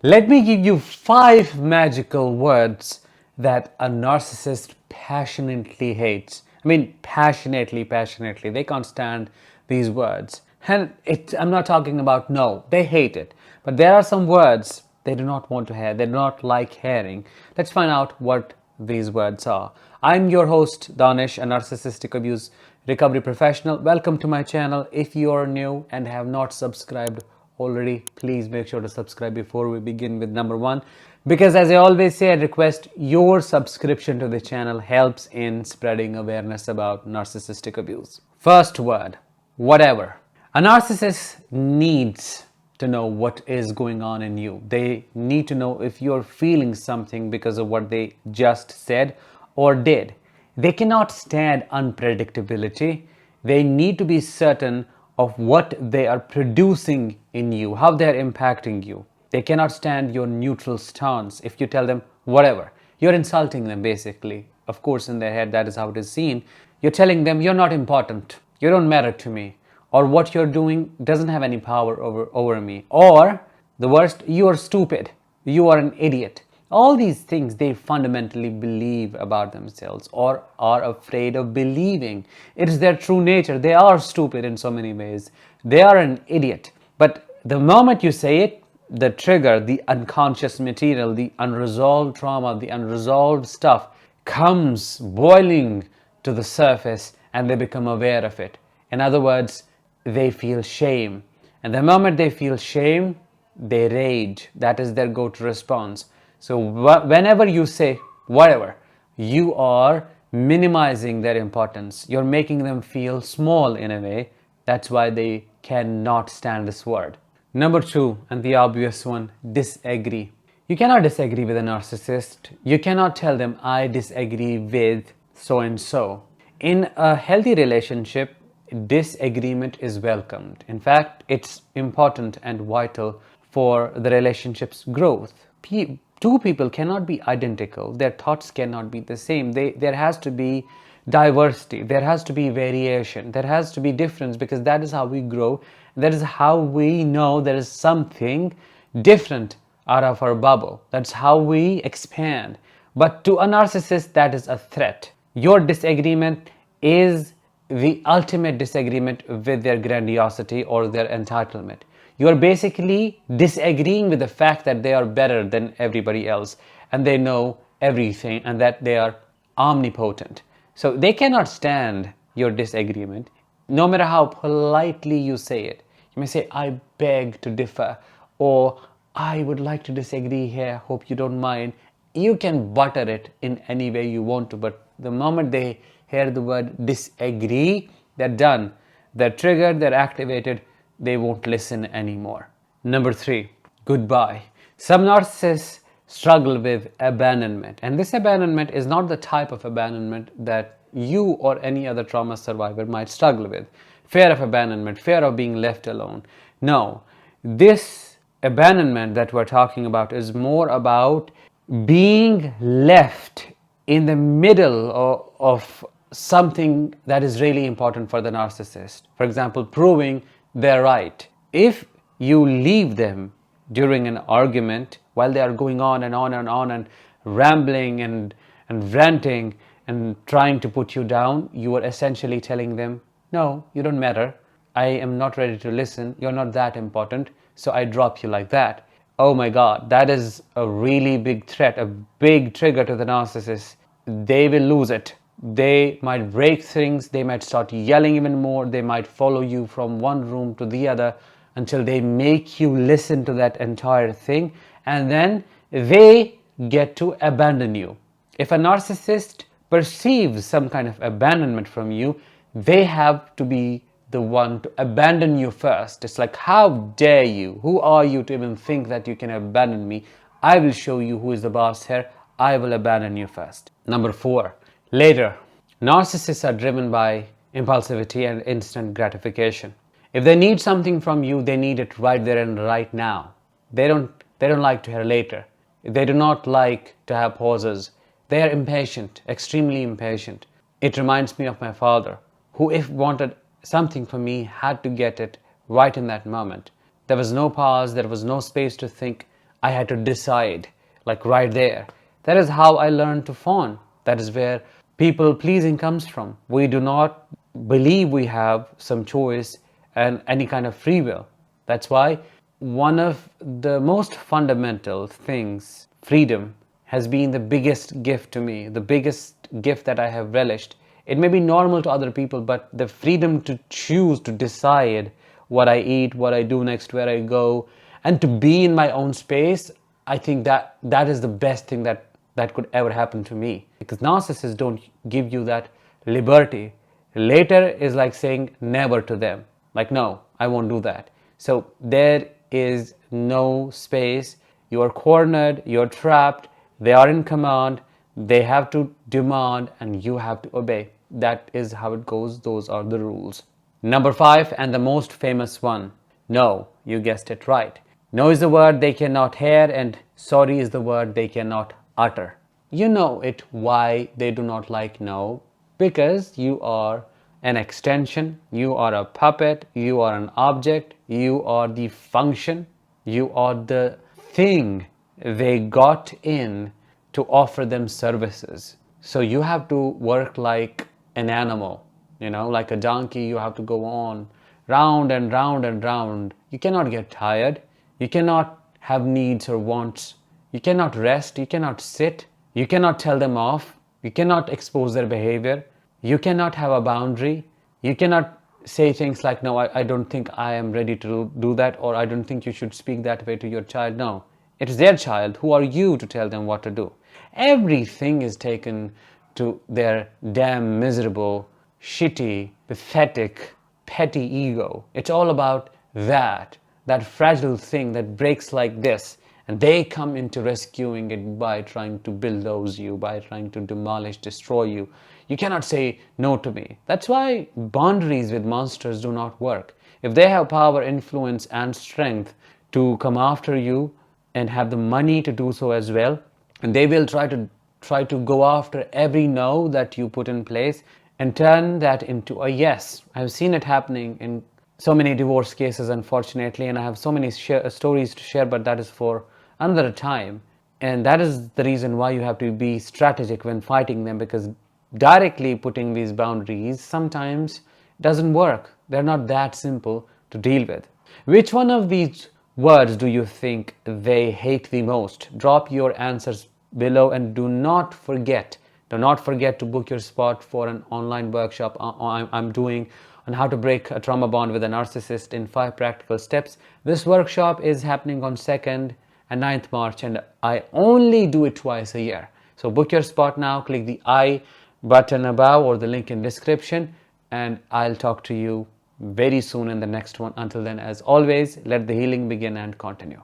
Let me give you 5 magical words that a narcissist passionately hates. I mean, passionately. They can't stand these words. And I'm not talking about no, they hate it. But there are some words they do not want to hear, they do not like hearing. Let's find out what these words are. I'm your host, Danish, a narcissistic abuse recovery professional. Welcome to my channel. If you are new and have not subscribed already, please make sure to subscribe before we begin with number one, because as I always say, I request your subscription to the channel helps in spreading awareness about narcissistic abuse. First word, whatever. A narcissist needs to know what is going on in you. They need to know if you're feeling something because of what they just said or did. They cannot stand unpredictability. They need to be certain of what they are producing in you, how they're impacting you. They cannot stand your neutral stance. If you tell them whatever, you're insulting them basically. Of course, in their head, that is how it is seen. You're telling them you're not important, you don't matter to me, or what you're doing doesn't have any power over me, or the worst, you are stupid, you are an idiot. All these things they fundamentally believe about themselves or are afraid of believing. It is their true nature. They are stupid in so many ways. They are an idiot. But the moment you say it, the trigger, the unconscious material, the unresolved trauma, the unresolved stuff comes boiling to the surface and they become aware of it. In other words, they feel shame. And the moment they feel shame, they rage. That is their go-to response. So whenever you say whatever, you are minimizing their importance. You're making them feel small in a way. That's why they cannot stand this word. Number two, and the obvious one, disagree. You cannot disagree with a narcissist. You cannot tell them, I disagree with so and so. In a healthy relationship, disagreement is welcomed. In fact, it's important and vital for the relationship's growth. Two people cannot be identical. Their thoughts cannot be the same. There has to be diversity. There has to be variation. There has to be difference, because that is how we grow. That is how we know there is something different out of our bubble. That's how we expand. But to a narcissist, that is a threat. Your disagreement is the ultimate disagreement with their grandiosity or their entitlement. You are basically disagreeing with the fact that they are better than everybody else and they know everything and that they are omnipotent. So they cannot stand your disagreement, no matter how politely you say it. You may say, I beg to differ, or I would like to disagree here, hope you don't mind. You can butter it in any way you want to, but the moment they hear the word disagree, they're done. They're triggered, they're activated, they won't listen anymore. Number three, goodbye. Some narcissists struggle with abandonment, and this abandonment is not the type of abandonment that you or any other trauma survivor might struggle with. Fear of abandonment, fear of being left alone. No, this abandonment that we're talking about is more about being left in the middle of something that is really important for the narcissist. For example, proving they're right. If you leave them during an argument while they are going on and on and on and rambling and ranting and trying to put you down, you are essentially telling them, no, you don't matter. I am not ready to listen. You're not that important. So I drop you like that. Oh my God, that is a really big threat, a big trigger to the narcissist. They will lose it. They might break things, they might start yelling even more, they might follow you from one room to the other until they make you listen to that entire thing, and then they get to abandon you. If a narcissist perceives some kind of abandonment from you, they have to be the one to abandon you first. It's like, how dare you? Who are you to even think that you can abandon me? I will show you who is the boss here. I will abandon you first. Number four, later. Narcissists are driven by impulsivity and instant gratification. If they need something from you, they need it right there and right now. They don't like to hear later. They do not like to have pauses. They are impatient, extremely impatient. It reminds me of my father, who, if wanted something from me, had to get it right in that moment. There was no pause, there was no space to think. I had to decide, like right there. That is how I learned to fawn. That is where people pleasing comes from. We do not believe we have some choice and any kind of free will. That's why one of the most fundamental things, freedom, has been the biggest gift to me, the biggest gift that I have relished. It may be normal to other people, but the freedom to choose, to decide what I eat, what I do next, where I go, and to be in my own space, I think that is the best thing that could ever happen to me. Because narcissists don't give you that liberty. Later is like saying never to them. Like, no, I won't do that. So there is no space. You are cornered, you're trapped, they are in command, they have to demand, and you have to obey. That is how it goes. Those are the rules. Number 5, and the most famous one, no. You guessed it right. No is the word they cannot hear, and sorry is the word they cannot utter. You know it why they do not like no. Because you are an extension, you are a puppet, you are an object, you are the function, you are the thing they got in to offer them services. So you have to work like an animal, like a donkey. You have to go on round and round and round. You cannot get tired. You cannot have needs or wants. You cannot rest. You cannot sit. You cannot tell them off. You cannot expose their behavior. You cannot have a boundary. You cannot say things like, no, I don't think I am ready to do that, or I don't think you should speak that way to your child. No, it is their child. Who are you to tell them what to do? Everything is taken to their damn miserable, shitty, pathetic, petty ego. It's all about that fragile thing that breaks like this. And they come into rescuing it by trying to bulldoze you, by trying to demolish, destroy you. You cannot say no to me. That's why boundaries with monsters do not work. If they have power, influence, and strength to come after you and have the money to do so as well, and they will try to go after every no that you put in place and turn that into a yes. I've seen it happening in so many divorce cases, unfortunately, and I have so many stories to share, but that is for another time. And that is the reason why you have to be strategic when fighting them, because directly putting these boundaries sometimes doesn't work. They're not that simple to deal with. Which one of these words do you think they hate the most? Drop your answers below, and do not forget to book your spot for an online workshop I'm doing on how to break a trauma bond with a narcissist in 5 practical steps. This workshop is happening on 2nd and 9th March, and I only do it twice a year. So book your spot now. Click the I button above or the link in description, and I'll talk to you very soon in the next one. Until then, as always, let the healing begin and continue.